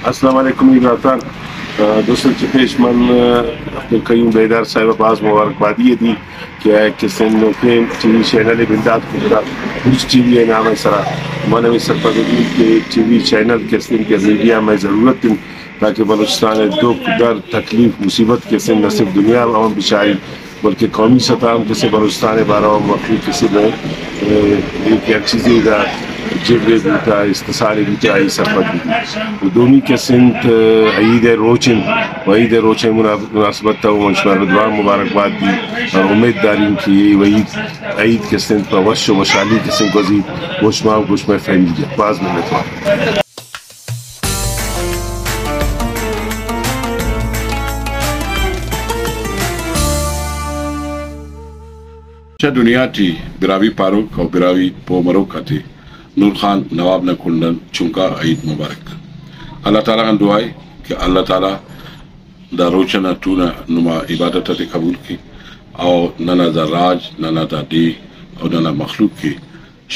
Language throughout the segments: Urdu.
السلام علیکم نگران دوستان چه پیش من عبدالقیوم بیدار صاحب باز مبارکبادی دی که کسین نوکین ٹی وی چینل بنداد کجرا کچھ ٹی وی نام سرا من میں سرپرستی کے ٹی وی چینل کسین کے میڈیا میں ضرورت دن تاکہ بلوچستان دکھ در تکلیف مصیبت کسین نہ صرف دنیا میں بچائی بلکہ قومی سطح ہم کسی بلوچستان بارہ مخلوق کسی میں ایک چیزی دا جبری بیتا استصال بیتا ای سرپت بیتا دومی کسنت عید روچن و عید روچن مناسبت تا و منشمار بدوان مبارکباد دی اور امید داریم کہ و عید کسنت پا وش و وشالی کسن کو زید گوشما و گوشما فیملی دی باز منتوان دنیا تی براوی پاروک اور براوی پو مروکا تی نور خان نواب نے کنڈن چونکا عید مبارک اللہ تعالیٰ کا دعا ہے کہ اللہ تعالیٰ دا روچنا تونا نما عبادت تی قبول کی اور ننا دا راج ننا دا دی اور ننا مخلوق کی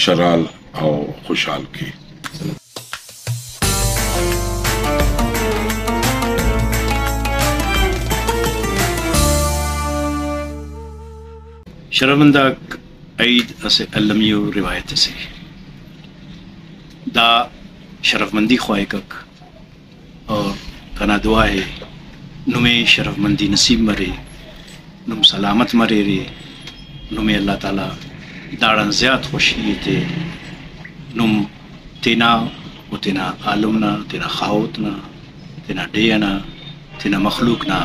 شرال اور خوشحال کی شرمندک عید اسے علمیو روایت سے دا شرف مندی خواہک اور کنا دعا ہے نمیں شرف مندی نصیب مرے نم سلامت مرے رے نمیں اللہ تعالیٰ داڑن زیاد خوشی تے نم تینا و تینا عالمنا تینا خاوتنا تینا ڈینا تینا مخلوقنا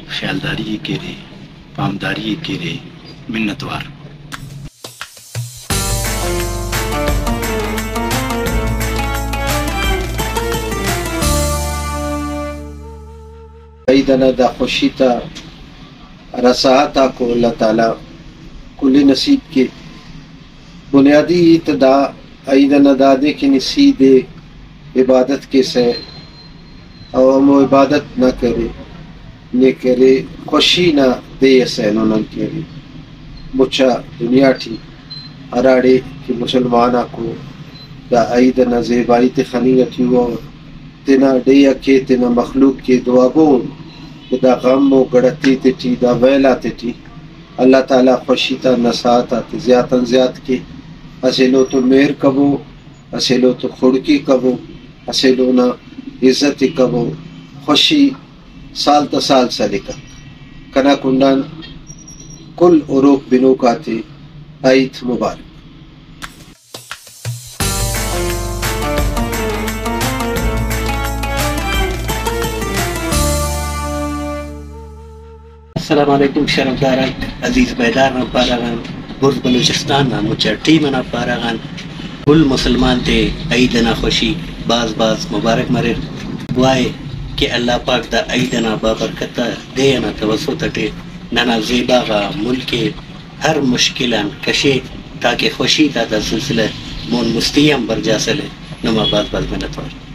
خیالداری کے رے پامداری کے رے منتوار عیدنا دا خوشی تا رساتا کو اللہ تعالیٰ کل نصیب کے بنیادی ابتدا عیدنا دادے کی نصیب عبادت کے سے اور ہم عبادت نہ کرے نہ کرے خوشی نہ دے سینو نہ کرے مچا دنیا تھی اراڑے کہ مسلمانہ کو دا عیدنا زیبائی تے خنیت ہوا تینا ڈیا کے تینا مخلوق کے دعا گون دا غم و گڑتی تی دا ویلا تی اللہ تعالیٰ خوشی تا نساتا تی زیادن زیاد کے اسیلو تو میر کبو اسیلو تو خڑکی کبو اسیلو نا عزت کبو خوشی سال تا سال سالکا کنا کنڈان کل عروق بنو کاتے عید مبارک السلام علیکم شرمداران عزیز بیدار نا پاراغان برز بلوچستان نا مچا ٹیم نا پاراغان کل مسلمان تے عیدنا خوشی باز باز مبارک مرر دعائے کہ اللہ پاک دا عیدنا بابرکتا دینا توسط تے نانا زیبا غا ملک ہر مشکلان کشے تاکہ خوشی تا دا سلسلہ مون مستیم برجا سلے نما باز باز منتوار